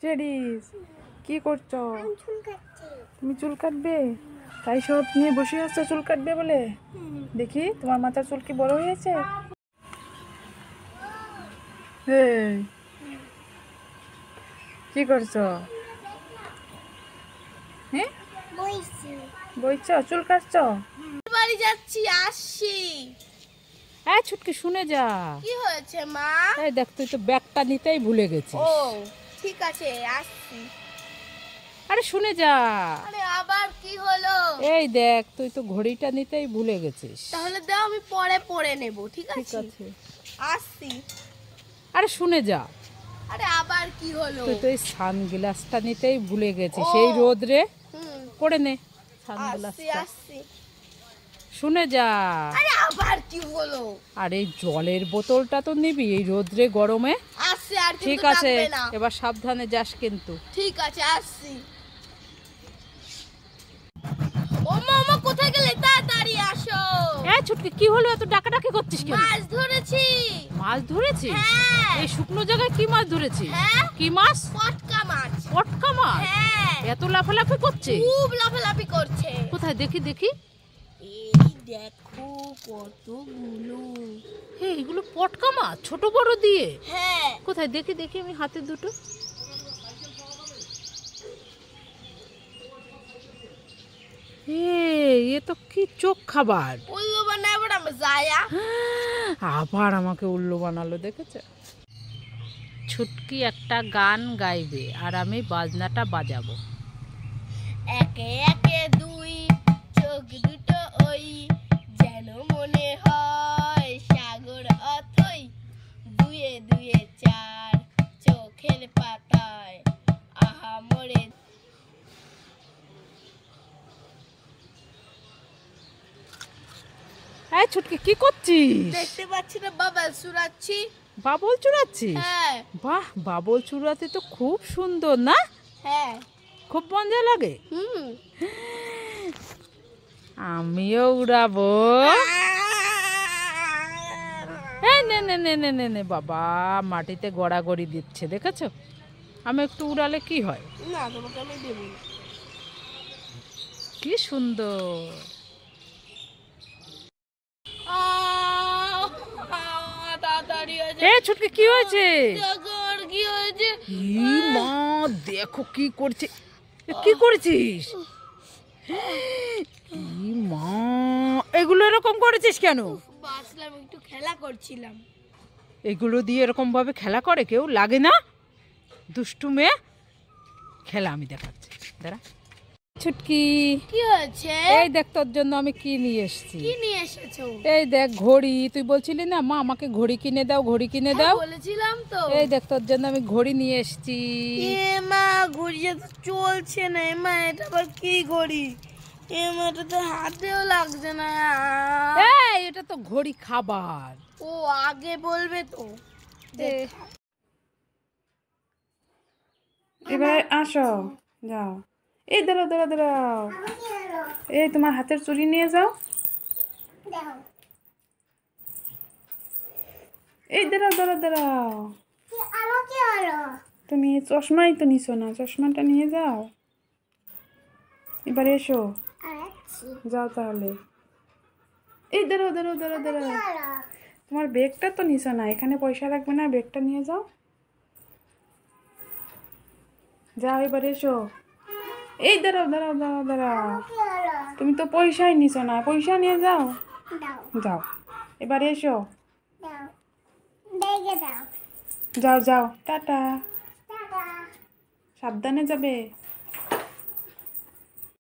Cherished, কি করছো? তুমি চুল কাটবে? তাই সব নিয়ে বসে আসছো চুল কাটবে বলে? দেখি তোমার মাথার চুল কি বড় হয়েছে? এই, কি করছো? হ্যাঁ, বইছো, চুল কাটছো? বাড়ি যাচ্ছি, আসছি। এই ছুটকি, শুনে যা। কি হয়েছে মা? এই দেখ, তুই তো ব্যাগটা নিতেই ভুলে গেছিস। ও ঠিক আছে, আসছি। আরে শুনে যা। আরে আবার কি হলো? এই দেখ, তুই তো ঘড়িটা নিতেই ভুলে গেছিস। তাহলে দাও, আমি পরে পরে নেব। ঠিক ঠিক আছে, আছে। আসছি। আরে শুনে যা। আরে আবার কি হলো? তুই তো এই সানগ্লাসটা নিতেই ভুলে গেছিস। ও। এই রোদরে হুম, পরে নে আসছি সানগ্লাসটা। আসছি। শুনে যা। আরে আবার কি হলো? আর এই জলের বোতলটা তো নিবি এই রোদ্রে গরমে। আসছি, আর ঠিক কিন্তু আছে, ডাকবে না। এবার সাবধানে যাস কিন্তু। ঠিক আছে, আসছি। ওমা ওমা, কোথায় গেলে? তাড়াতাড়ি আসো। এই ছুটকি, কি হলো? এত ডাকাডাকি করছিস কেন? মাছ ধরেছি। মাছ ধরেছিস? হ্যাঁ। এই শুকনো জায়গায় কি মাছ ধরেছিস? হ্যাঁ। কি মাছ? পটকা মাছ। পটকা মাছ? হ্যাঁ, এত লাফালাফি করছে? খুব লাফালাফি করছে। কোথায় দেখি দেখি। এই দেখো কতগুলো। হে, এগুলো পটকা মাছ, ছোট বড় দিয়ে? হ্যাঁ। কোথায় দেখি দেখি, আমি হাতে দুটো। এ তো কি চোখ খাবার। উল্লু বানায় বড় মজায়া। আবার আমাকে উল্লু বানালো, দেখেছে? ছুটকি একটা গান গাইবে আর আমি বাজনাটা বাজাবো। একে একে দুই, চোখ দুটো ওই, যেন মনে হয় সাগর অথই। দুয়ে দুয়ে চার, চোখের পাতায় আহা মরে। এই ছুটকি, কি করছিস? দেখতে পাচ্ছি না বাবা, সুরাচ্ছি। বাবল চুরাচ্ছিস? হ্যাঁ বাহ, বাবল চুরাতে তো খুব সুন্দর না? হ্যাঁ। খুব মজা লাগে। হুম। আমিও উড়াবো। এই নে নে নে নে নে নে, বাবা মাটিতে গড়াগড়ি দিচ্ছে, দেখেছো? আমি একটু উড়ালে কি হয়? না, তোমাকে আমি দেবো না। কি সুন্দর। তাড়াতাড়ি আছে। এই ছুটকি, কি হয়েছে? দেখো আর কি হয়েছে। ই মা, দেখো কি করছে। কি করেছিস? ই মা, এগুলো এরকম করেছিস কেন? বাসলাম, একটু খেলা করছিলাম। এগুলো দিয়ে এরকম ভাবে খেলা করে কেউ? লাগে না? দুষ্টু মেয়ে। খেলা আমি দেখাচ্ছি, দাঁড়া। ছুটকি, কি হয়েছে? এই দেখ, তোর জন্য আমি কি নিয়ে এসেছি। কি নিয়ে এসেছো? এই দেখ ঘড়ি। তুই বলছিলি না মা আমাকে ঘড়ি কিনে দাও, ঘড়ি কিনে দাও। বলেছিলাম তো। এই দেখ, তোর জন্য আমি ঘড়ি নিয়ে এসেছি। এ মা, ঘড়িটা তো চলছে না। এ মা, এটা আবার কি ঘড়ি? এ মা, এটা তো হাতেও লাগছে না। এই, এটা তো ঘড়ি খাবার। ও, আগে বলবে তো। এবার আসো, যাও। এই দাঁড়াও দাঁড়াও দাঁড়াও। এই তোমার হাতের চুড়ি নিয়ে যাও। এই দাঁড়াও দাঁড়াও দাঁড়াও। তুমি চশমাই তো নিছো না, চশমাটা নিয়ে যাও। এবার এসো, যাও তাহলে। এই দাঁড়াও দাঁড়াও দাঁড়াও দাঁড়াও। তোমার ব্যাগটা তো নিছো না, এখানে পয়সা লাগবে না, ব্যাগটা নিয়ে যাও। যাও, এবার এসো। এই দাঁড়াও দাঁড়াও দাঁড়াও দাঁড়াও। তুমি তো পয়সাই নিছো না, পয়সা নিয়ে যাও। যাও, এবার এসো। যাও যাও, টাটা। সাবধানে যাবে।